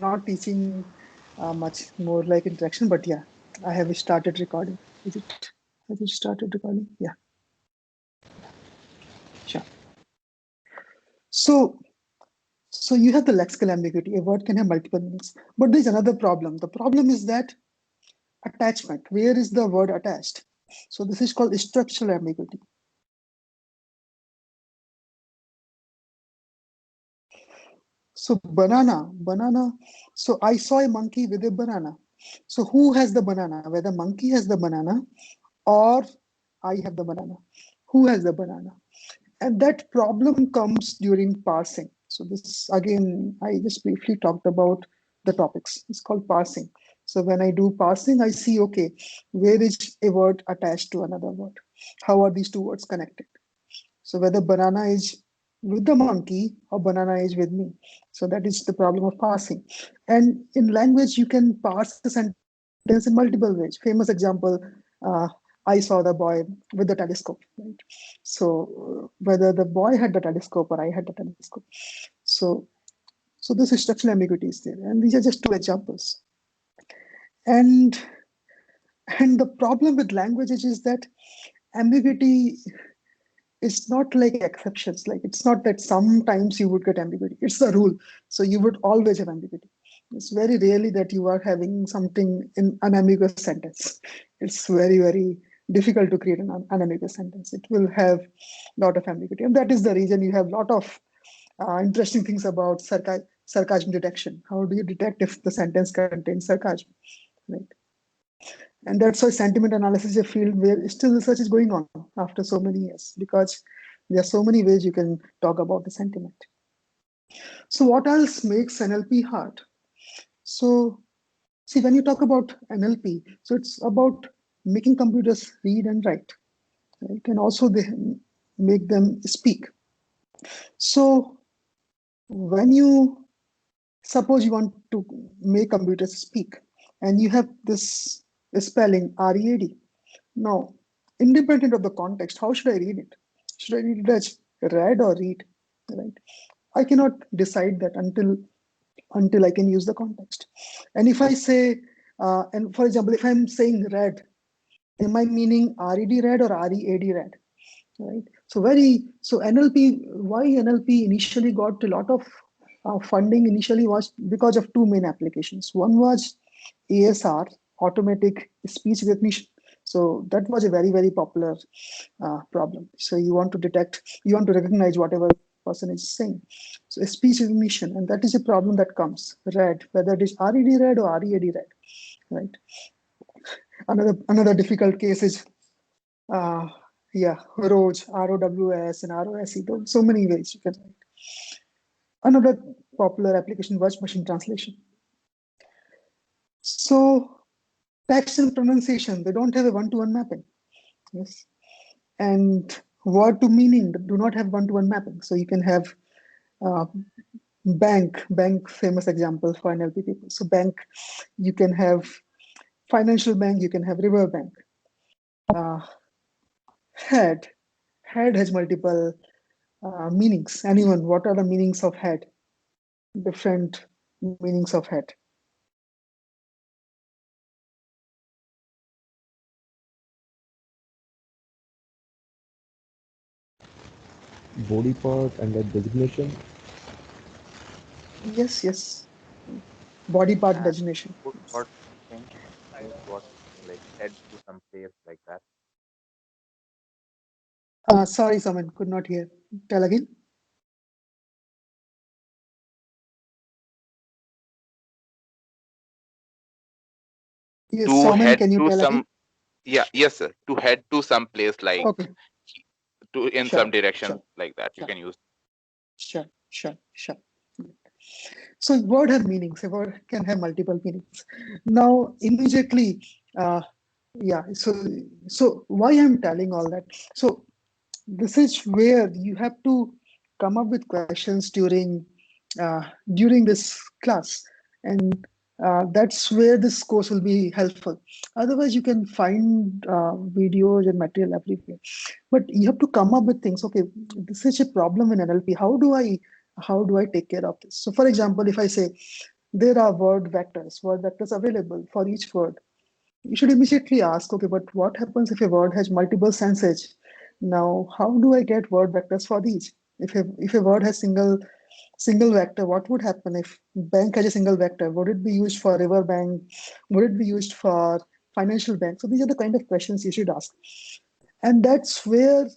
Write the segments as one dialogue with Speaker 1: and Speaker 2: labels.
Speaker 1: not teaching much more like interaction, but yeah, I have started recording. Is it? Have you started recording? Yeah, sure. So, so you have the lexical ambiguity. A word can have multiple meanings, but there's another problem. The problem is that attachment. Where is the word attached? So this is called structural ambiguity. So banana. So I saw a monkey with a banana. So who has the banana? Whether monkey has the banana or I have the banana. Who has the banana? And that problem comes during parsing. So this again, I just briefly talked about the topics. It's called parsing. So when I do parsing, I see, okay, where is a word attached to another word? How are these two words connected? So whether banana is with the monkey or banana is with me. So that is the problem of parsing. And in language, you can parse the sentence in multiple ways. Famous example, uh, I saw the boy with the telescope. Right? So whether the boy had the telescope or I had the telescope. So so this structural ambiguity is there. And these are just two examples. And and the problem with languages is that ambiguity it's not like exceptions. Like it's not that sometimes you would get ambiguity. It's the rule. So you would always have ambiguity. It's very rarely that you are having something in unambiguous sentence. It's very difficult to create an unambiguous sentence. It will have a lot of ambiguity, and that is the reason you have a lot of interesting things about sarcasm detection. How do you detect if the sentence contains sarcasm, right? And that's why sentiment analysis is a field where still research is going on after so many years, because there are so many ways you can talk about the sentiment. So what else makes NLP hard? So see, when you talk about NLP, so it's about making computers read and write, right? And also they make them speak. So when you suppose you want to make computers speak, and you have this spelling READ. Now, independent of the context, how should I read it? Should I read it as read or read? Right? I cannot decide that until I can use the context. And if I say, and for example, if I'm saying read, am I meaning RED read or READ read? Right. So NLP. Why NLP initially got a lot of funding initially was because of two main applications. One was ASR, automatic speech recognition. So that was a very popular problem. So you want to detect, you want to recognize whatever person is saying. So speech recognition, and that is a problem that comes read, whether it is RED read or READ read, right? Another difficult case is uh, yeah, ROWS, ROWS and ROSE. So many ways you can write. Another popular application was machine translation. So text and pronunciation, they don't have a one-to-one mapping. Yes. And word to meaning do not have one-to-one mapping. So you can have uh, bank, famous example for NLP people. So bank, you can have financial bank, you can have river bank. Uh, head, head has multiple meanings. Anyone, what are the meanings of head? Different meanings of head.
Speaker 2: Body part and that designation.
Speaker 1: Yes. Body part
Speaker 3: And
Speaker 1: designation.
Speaker 3: put
Speaker 1: Yes.
Speaker 3: what thing is what like head to some place like that.
Speaker 1: Sorry, someone could not hear. Tell again. Yes,
Speaker 3: To
Speaker 1: Somen,
Speaker 3: head
Speaker 1: can you
Speaker 3: to
Speaker 1: tell again?
Speaker 3: some, yeah, yes, sir. To head to some place like
Speaker 1: Okay,
Speaker 3: to in some
Speaker 1: sure,
Speaker 3: direction like that. You
Speaker 1: sure,
Speaker 3: can use.
Speaker 1: sure. So word have meanings. A word can have multiple meanings. Now, immediately, uh, yeah. So why I'm telling all that? So this is where you have to come up with questions uh, during this class, and that's where this course will be helpful. Otherwise, you can find videos and material everywhere, but you have to come up with things. Okay, this is a problem in NLP. How do I take care of this? So, for example, if I say there are word vectors available for each word. You should immediately ask, okay, but what happens if a word has multiple senses? Now, how do I get word vectors for these? If a word has single vector, what would happen if bank has a single vector? Would it be used for river bank? Would it be used for financial bank? So these are the kind of questions you should ask. And that's where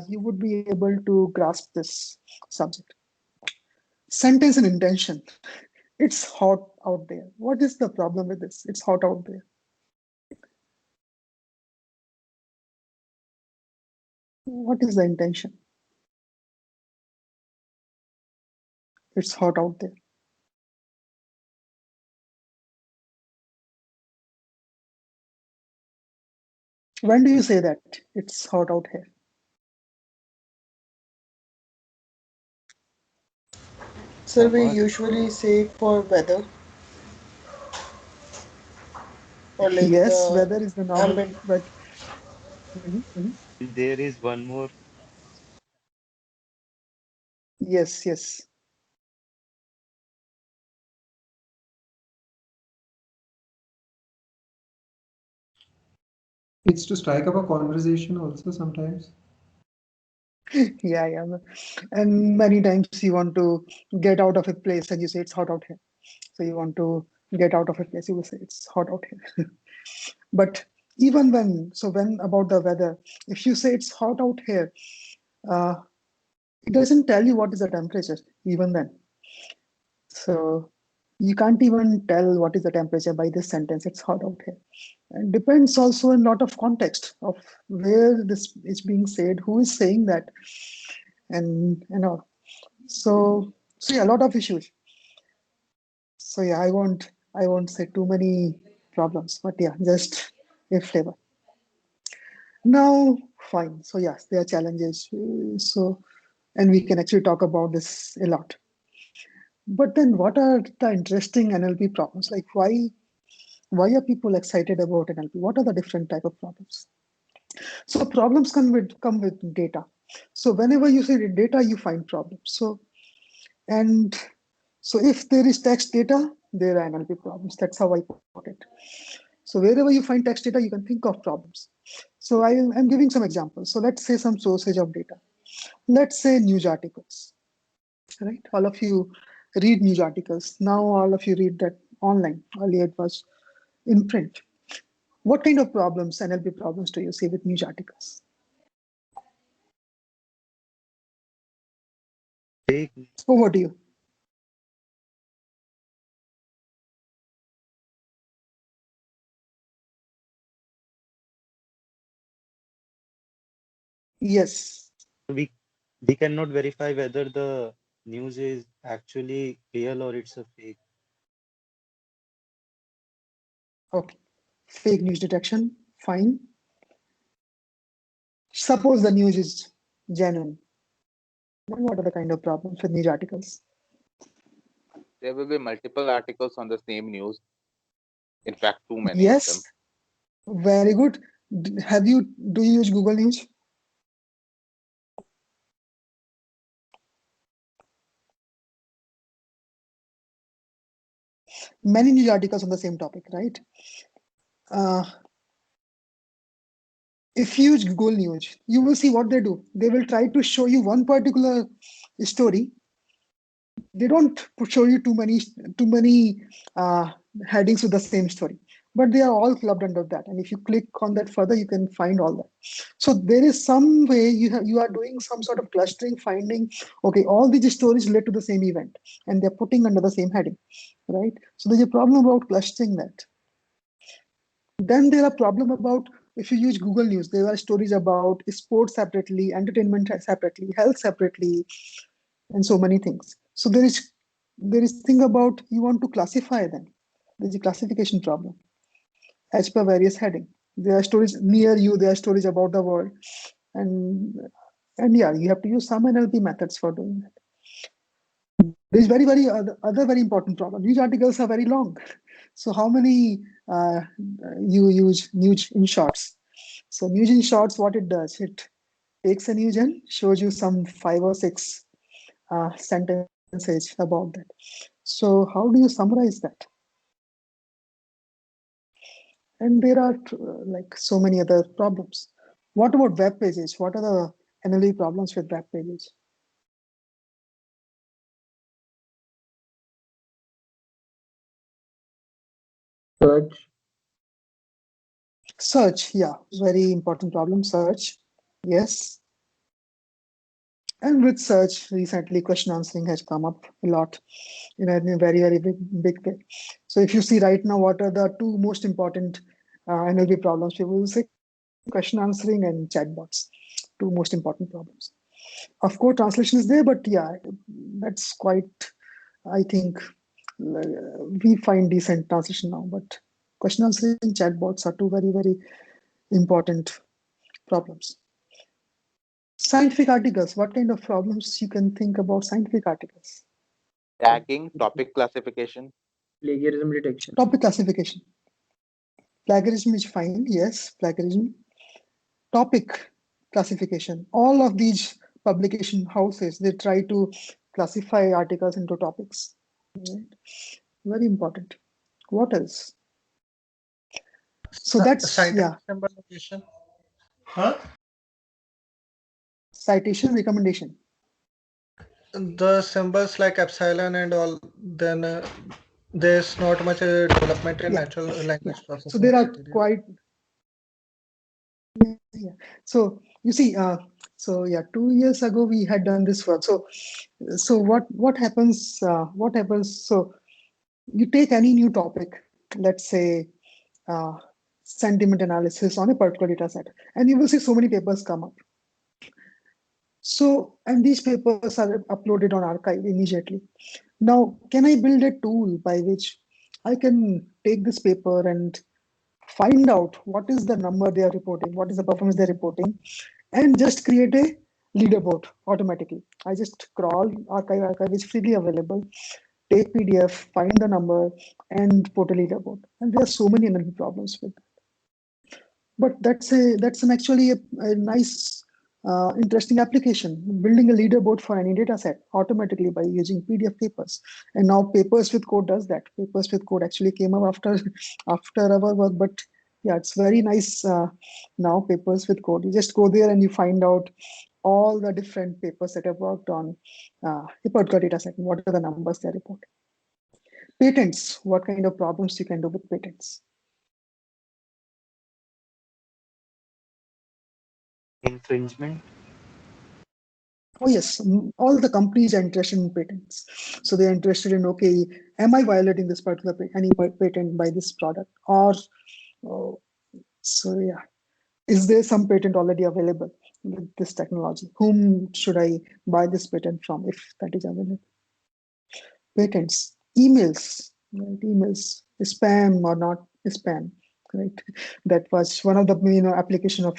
Speaker 1: you would be able to grasp this subject. Sentence and intention. It's hot out there. What is the problem with this? It's hot out there. What is the intention? It's hot out there. When do you say that it's hot out here?
Speaker 4: Sir, we usually say for weather or like
Speaker 1: Yes,
Speaker 4: the
Speaker 1: weather is the normal,
Speaker 4: ambient.
Speaker 1: but mhm.
Speaker 3: There is one more.
Speaker 1: Yes.
Speaker 5: It's to strike up a conversation also sometimes.
Speaker 1: Yeah. And many times you want to get out of a place and you say it's hot out here. So you want to get out of a place, you will say it's hot out here. But even when about the weather, if you say it's hot out here, uh, it doesn't tell you what is the temperature even then. So you can't even tell what is the temperature by this sentence. It's hot out here. And depends also in a lot of context of where this is being said, who is saying that, and all. So yeah, a lot of issues. So yeah, I won't say too many problems, but yeah, just a flavor. Now, fine. So yes, there are challenges. So, and we can actually talk about this a lot. But then, what are the interesting NLP problems? Like, why are people excited about NLP? What are the different type of problems? So, problems come with data. So, whenever you say data, you find problems. And so, if there is text data, there are NLP problems. That's how I put it. So, wherever you find text data, you can think of problems. So, I'm giving some examples. So, let's say some sources of data. Let's say news articles, right? All of you read news articles. Now all of you read that online. Earlier it was in print. What kind of problems, NLP problems, do you see with news articles?
Speaker 3: Fake.
Speaker 1: Over to you. Yes.
Speaker 3: We cannot verify whether the news is actually real or it's a fake.
Speaker 1: Okay. Fake news detection. Fine. Suppose the news is genuine. Then what are the kind of problems with news articles?
Speaker 6: There will be multiple articles on the same news. In fact, too many of them.
Speaker 1: Yes. Very good. Do you use Google News? Many news articles on the same topic, right? If you use Google News, you will see what they do. They will try to show you one particular story. They don't show you too many headings with the same story, but they are all clubbed under that. And if you click on that further, you can find all that. So there is some way you are doing some sort of clustering, finding, okay, all these stories relate to the same event, and they're putting under the same heading, right? So there's a problem about clustering that. Then there are problem about if you use Google News, there are stories about sports separately, entertainment separately, health separately, and so many things. So there is thing about you want to classify them. There's a classification problem as per various heading. There are stories near you, there are stories about the world. And yeah, you have to use some NLP methods for doing that. There's very other very important problem. News articles are very long. So how many you use news in shorts? So news in shorts, what it does, it takes a news and shows you some 5 or 6 sentences about that. So how do you summarize that? And there are like so many other problems. What about web pages? What are the NLP problems with web pages?
Speaker 4: Search.
Speaker 1: Search, yeah, very important problem. Search, yes. And with search, recently question answering has come up a lot in a very, very big way. So if you see right now, what are the two most important NLP problems? People will say question answering and chatbots, two most important problems. Of course, translation is there, but yeah, that's quite, I think, we find decent translation now. But question answering chatbots are two very, very important problems. Scientific articles, what kind of problems you can think about scientific articles?
Speaker 6: Tagging, topic classification.
Speaker 4: Plagiarism detection.
Speaker 1: Topic classification. Plagiarism is fine, yes, plagiarism. Topic classification. All of these publication houses, they try to classify articles into topics. Right? Very important. What else? So that's,
Speaker 7: Scientific
Speaker 1: yeah,
Speaker 7: symbol notation. Huh?
Speaker 1: citation recommendation.
Speaker 7: The symbols like epsilon and all, then there's not much development in
Speaker 1: Yeah,
Speaker 7: natural language
Speaker 1: yeah. So
Speaker 7: processing
Speaker 1: there are
Speaker 7: criteria.
Speaker 1: quite, yeah. So you see, so yeah, 2 years ago we had done this work. So what happens? What happens? So you take any new topic, let's say uh, sentiment analysis on a particular data set, and you will see so many papers come up. So, and these papers are uploaded on archive immediately. Now, can I build a tool by which I can take this paper and find out what is the number they are reporting, what is the performance they're reporting, and just create a leaderboard automatically. I just crawl archive is freely available, take PDF, find the number, and put a leaderboard. And there are so many NLP problems with that. But that's an actually a nice, interesting application. Building a leaderboard for any data set automatically by using PDF papers. And now Papers with Code does that. Papers with Code actually came up after our work, but yeah, it's very nice now. Papers with Code. You just go there and you find out all the different papers that have worked on a particular data set and what are the numbers they're reporting. Patents. What kind of problems you can do with patents?
Speaker 3: Infringement.
Speaker 1: Oh yes, all the companies are interested in patents. So they're interested in, okay, am I violating this particular any patent by this product? Or, oh, so yeah, is there some patent already available with this technology? Whom should I buy this patent from if that is available? Patents, emails, right? Emails, spam or not spam, right? That was one of the application of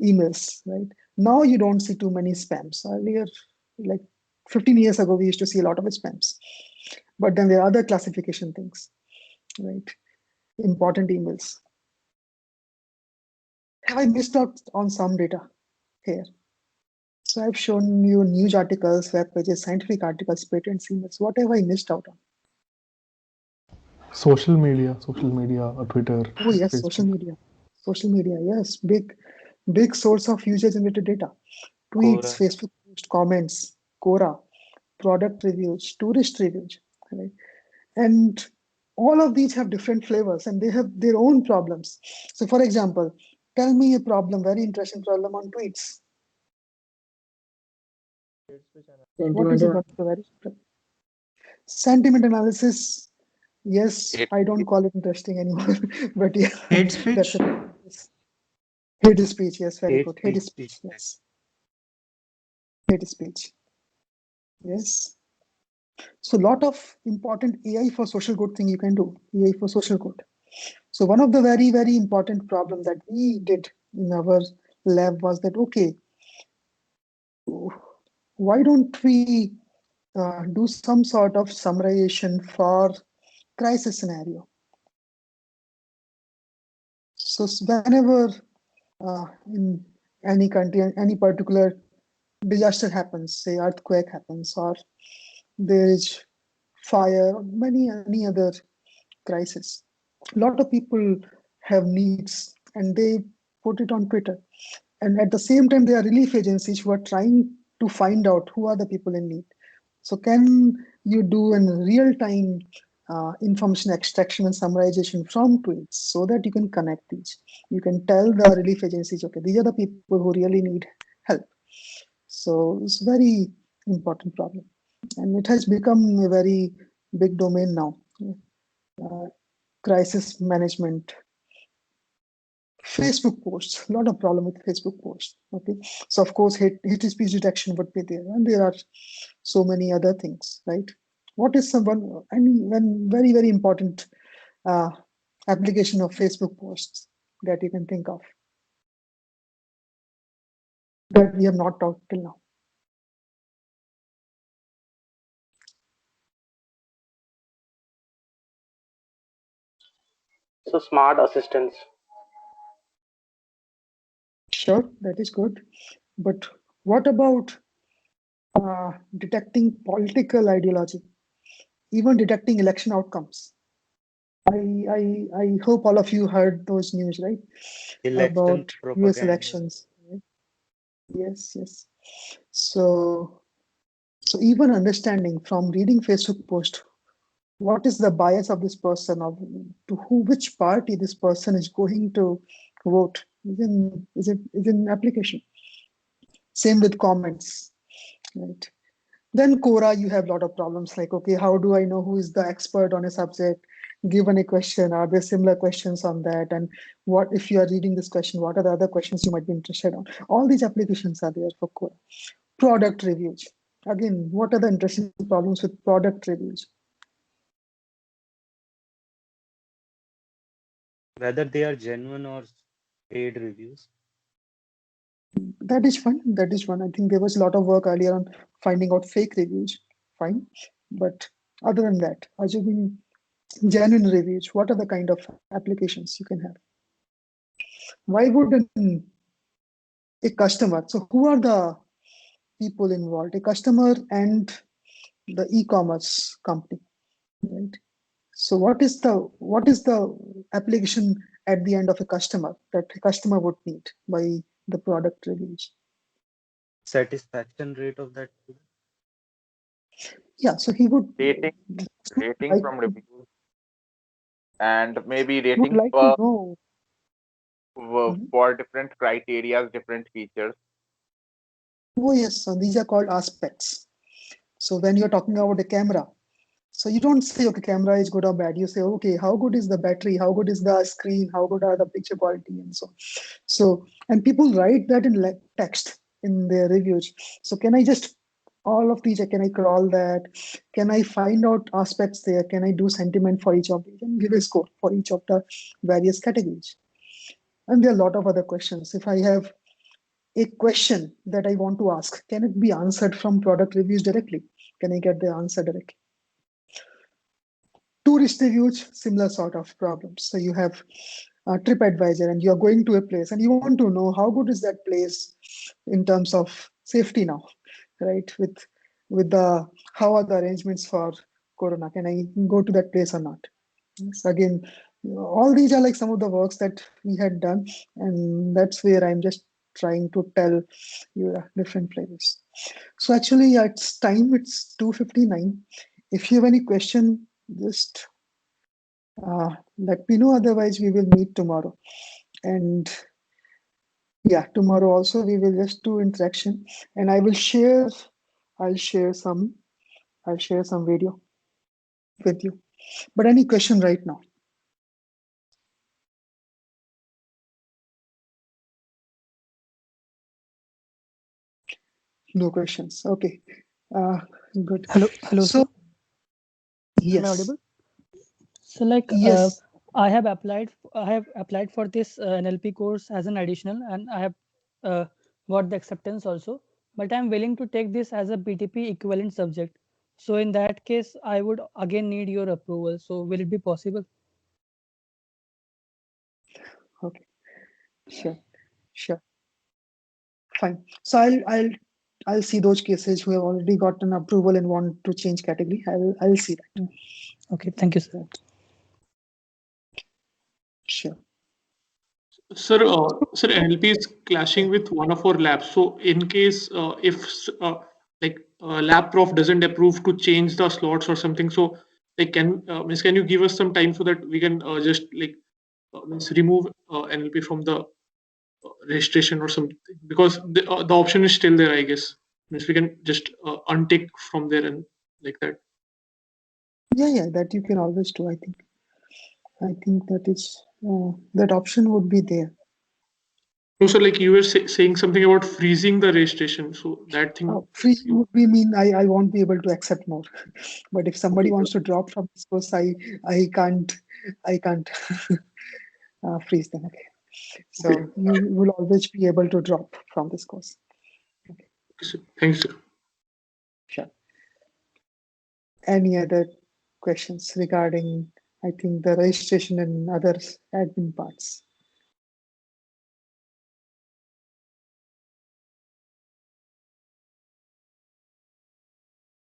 Speaker 1: emails, right? Now you don't see too many spams. Earlier, like 15 years ago, we used to see a lot of spams. But then there are other classification things, right? Important emails. Have I missed out on some data here? So I've shown you news articles, web pages, scientific articles, patents, emails. What have I missed out on?
Speaker 2: Social media, Twitter,
Speaker 1: Oh yes,
Speaker 2: Facebook.
Speaker 1: social media. Yes, big source of user-generated data. Tweets,
Speaker 3: Quora.
Speaker 1: Facebook post, comments, Quora, product reviews, tourist reviews, right? And all of these have different flavors and they have their own problems. So, for example, tell me a problem, very interesting problem on tweets. What is it? What's the very sentiment analysis? Yes,
Speaker 6: Hate
Speaker 1: I don't
Speaker 6: speech.
Speaker 1: call it interesting anymore, but yeah,
Speaker 5: Hate
Speaker 1: that's
Speaker 5: speech.
Speaker 1: it. Hate speech, yes, very
Speaker 3: Hate
Speaker 1: good. Hate
Speaker 3: speech.
Speaker 1: speech, yes. Hate speech, yes. So, a lot of important AI for social good thing you can do. AI for social good. So, one of the very, very important problems that we did in our lab was that, okay, why don't we do some sort of summarization for crisis scenario? So, whenever in any country, any particular disaster happens, say earthquake happens, or there is fire, or any other crisis. A lot of people have needs and they put it on Twitter. And at the same time, there are relief agencies who are trying to find out who are the people in need. So can you do in real time information extraction and summarization from tweets so that you can connect these? You can tell the relief agencies, okay, these are the people who really need help. So it's a very important problem. And it has become a very big domain now. Crisis management. Facebook posts, a lot of problem with Facebook posts. Okay, so of course hate speech detection would be there, and there are so many other things, right? What is one very important uh, application of Facebook posts that you can think of that we have not talked till now?
Speaker 8: So smart assistants.
Speaker 1: Sure, that is good, but what about detecting political ideology, even detecting election outcomes? I hope all of you heard those news, right?
Speaker 3: Election
Speaker 1: About US
Speaker 3: propaganda.
Speaker 1: elections. Right? Yes, yes. So even understanding from reading Facebook post, what is the bias of this person, or to which party this person is going to vote, is in application. Same with comments, right? Then Quora, you have a lot of problems like, okay, how do I know who is the expert on a subject? Given a question, are there similar questions on that? And what if you are reading this question, what are the other questions you might be interested on? All these applications are there for Quora. Product reviews. Again, what are the interesting problems with product reviews?
Speaker 3: Whether they are genuine or paid reviews.
Speaker 1: That is fun. That is fun. I think there was a lot of work earlier on finding out fake reviews. Fine. But other than that, assuming genuine reviews, what are the kind of applications you can have? Why would a customer, so who are the people involved? A customer and the e-commerce company, right? So what is the application at the end of a customer that a customer would need by the product reviews?
Speaker 3: Satisfaction rate of that.
Speaker 1: Yeah, so he would
Speaker 6: Rating
Speaker 1: like,
Speaker 6: from reviews, and maybe
Speaker 1: would
Speaker 6: rating
Speaker 1: like to know. Mhm.
Speaker 6: for different criteria, different features.
Speaker 1: Oh yes, so these are called aspects. So when you're talking about a camera, so you don't say, okay, camera is good or bad. You say, okay, how good is the battery? How good is the screen? How good are the picture quality and so on. So, and people write that in text in their reviews. So can I just, all of these, can I crawl that? Can I find out aspects there? Can I do sentiment for each of these and give a score for each of the various categories? And there are a lot of other questions. If I have a question that I want to ask, can it be answered from product reviews directly? Can I get the answer directly? Tourist reviews, similar sort of problems. So you have TripAdvisor and you're going to a place and you want to know how good is that place in terms of safety now, right? With the, how are the arrangements for Corona? Can I go to that place or not? So again, all these are like some of the works that we had done, and that's where I'm just trying to tell you different flavors. So actually, it's time. It's 2:59. If you have any question, just let me know. Otherwise, we will meet tomorrow. And yeah, tomorrow also we will just do interaction, and I will share. I'll share some. I'll share some video with you. But any question right now? No questions. Okay. Good.
Speaker 9: Hello,
Speaker 1: So
Speaker 9: sir. Am I
Speaker 1: yes,
Speaker 9: audible? So, like,
Speaker 1: yes.
Speaker 9: I have applied for this NLP course as an additional, and I have uh, got the acceptance also. But I'm willing to take this as a BTP equivalent subject. So, in that case, I would again need your approval. So, will it be possible?
Speaker 1: Okay. Sure. Sure. Fine. So I'll see those cases who have already gotten approval and want to change category. I'll see that.
Speaker 9: Okay, thank you, sir.
Speaker 1: Sure.
Speaker 8: Sir, sir, NLP is clashing with one of our labs. So, in case if like lab prof doesn't approve to change the slots or something, so like can you give us some time so that we can just like remove NLP from the registration or something, because the option is still there, I guess. Means we can just untick from there and like that.
Speaker 1: Yeah, that you can always do. I think that is that option would be there.
Speaker 8: No, so like you were saying something about freezing the registration. So that thing.
Speaker 1: Freeze would be mean I won't be able to accept more. But if somebody wants to drop from this course, I can't freeze them. Okay. So
Speaker 8: Okay.
Speaker 1: you will always be able to drop from this course.
Speaker 8: Okay, sir. Thanks, sir.
Speaker 1: Sure. Any other questions regarding, I think, the registration and other admin parts?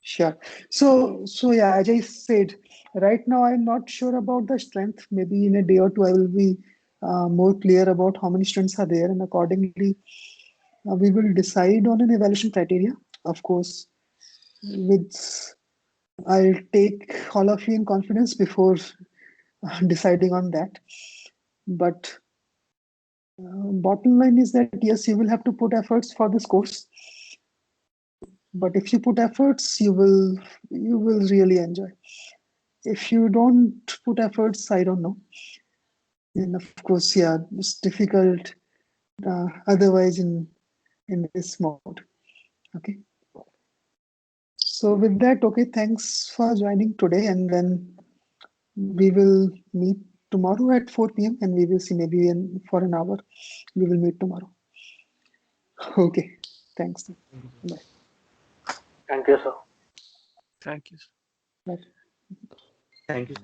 Speaker 1: Sure. So yeah, as I said, right now I'm not sure about the strength. Maybe in a day or two I will be more clear about how many students are there, and accordingly we will decide on an evaluation criteria. Of course, I'll take all of you in confidence before deciding on that. But bottom line is that yes, you will have to put efforts for this course. But if you put efforts, you will really enjoy. If you don't put efforts, I don't know. And of course, yeah, it's difficult otherwise in this mode. Okay. So with that, okay, thanks for joining today, and then we will meet tomorrow at 4 p.m. and we will see maybe for an hour. We will meet tomorrow. Okay. Thanks. Bye.
Speaker 7: Thank you, sir.
Speaker 2: Thank you.
Speaker 1: Bye.
Speaker 3: Thank you.